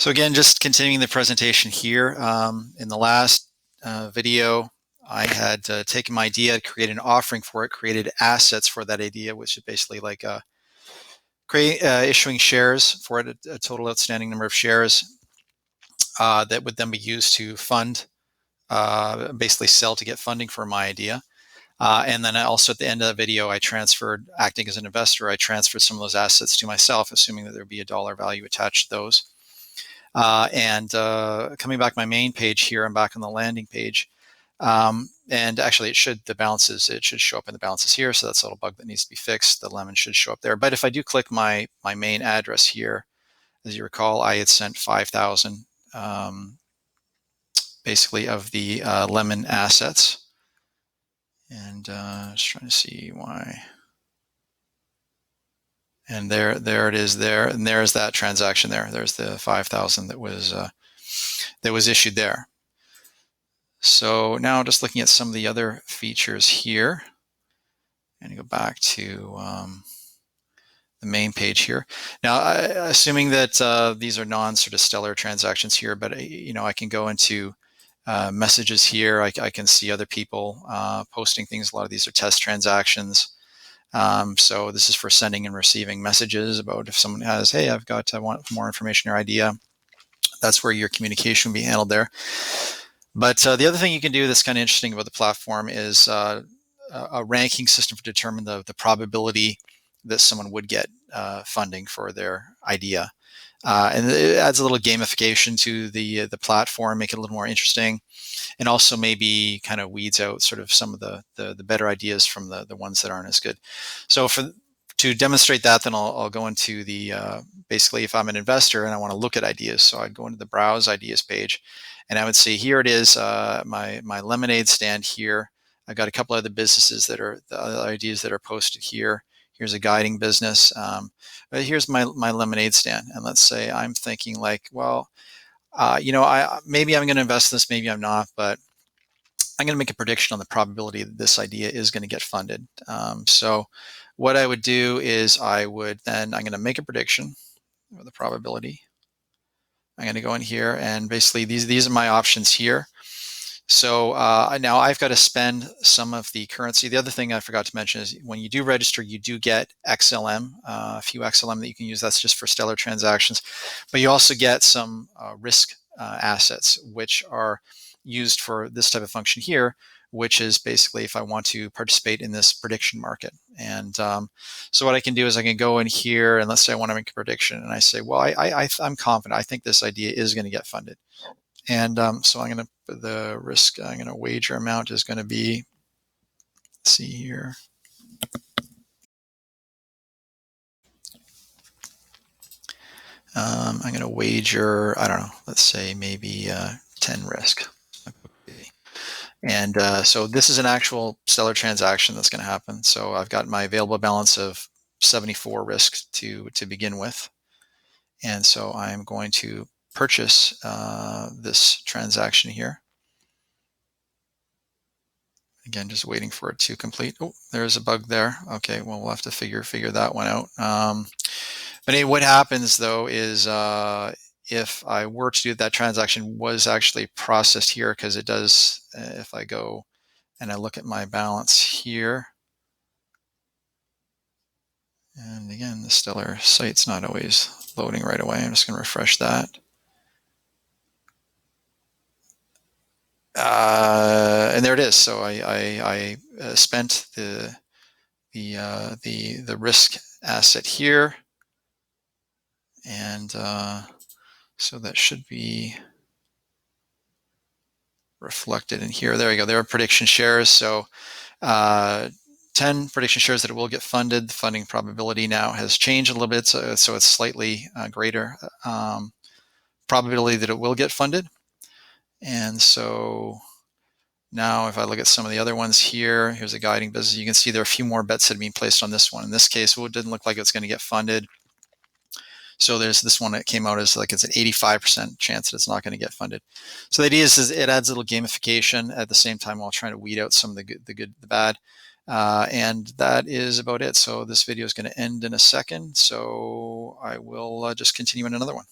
So again, just continuing the presentation here. In the last video, I had taken my idea, created an offering for it, created assets for that idea, which is basically like issuing shares for it, a total outstanding number of shares that would then be used to fund, basically sell to get funding for my idea. And then also at the end of the video, I transferred, acting as an investor, I transferred some of those assets to myself, assuming that there'd be a dollar value attached to those. Coming back to my main page here, I'm back on the landing page. And actually the balances, it should show up in the balances here. So that's a little bug that needs to be fixed. The lemon should show up there. But if I do click my main address here, as you recall, I had sent 5,000 basically of the lemon assets. And just trying to see why. And there it is there. And there's that transaction there. There's the 5,000 that was issued there. So now just looking at some of the other features here, and go back to the main page here. Now, assuming that these are non-sort of stellar transactions here, but I can go into messages here. I can see other people posting things. A lot of these are test transactions. So this is for sending and receiving messages about if someone has, hey, I want more information or idea. That's where your communication will be handled there. But the other thing you can do that's kind of interesting about the platform is a ranking system to determine the probability that someone would get funding for their idea. And it adds a little gamification to the platform, make it a little more interesting, and also maybe kind of weeds out sort of some of the better ideas from the ones that aren't as good. So to demonstrate that, then I'll go into the basically if I'm an investor and I want to look at ideas, so I'd go into the Browse Ideas page, and I would see here it is, my lemonade stand here. I've got a couple other businesses that are the other ideas that are posted here. Here's a guiding business. But here's my lemonade stand, and let's say I'm thinking like, well, maybe I'm going to invest in this, maybe I'm not, but I'm going to make a prediction on the probability that this idea is going to get funded. So what I would do is I'm going to make a prediction of the probability. I'm going to go in here, and basically these are my options here. So now I've got to spend some of the currency. The other thing I forgot to mention is when you do register, you do get XLM, a few XLM that you can use. That's just for stellar transactions. But you also get some risk assets, which are used for this type of function here, which is basically if I want to participate in this prediction market. And so what I can do is I can go in here, and let's say I want to make a prediction, and I say, well, I'm confident. I think this idea is going to get funded. And so the risk, I'm going to wager amount is going to be, let's see here. I'm going to wager, I don't know, let's say maybe 10 risk. And so this is an actual stellar transaction that's going to happen. So I've got my available balance of 74 risk to begin with. And so I'm going to purchase this transaction here. Again, just waiting for it to complete. Oh, there's a bug there. Okay, well, we'll have to figure that one out. But anyway, what happens though is if I were to do that transaction was actually processed here, because it does, if I go and I look at my balance here, and again, the stellar site's not always loading right away. I'm just going to refresh that. And there it is. So I spent the risk asset here, and so that should be reflected in here. There you go. There are prediction shares. So 10 prediction shares that it will get funded. The funding probability now has changed a little bit, so it's slightly greater probability that it will get funded. And so now if I look at some of the other ones here, here's a guiding business. You can see there are a few more bets that have been placed on this one. In this case, it didn't look like it's going to get funded. So there's this one that came out as like it's an 85% chance that it's not going to get funded. So the idea is it adds a little gamification at the same time while trying to weed out some of the good, the bad. And that is about it. So this video is going to end in a second. So I will just continue in another one.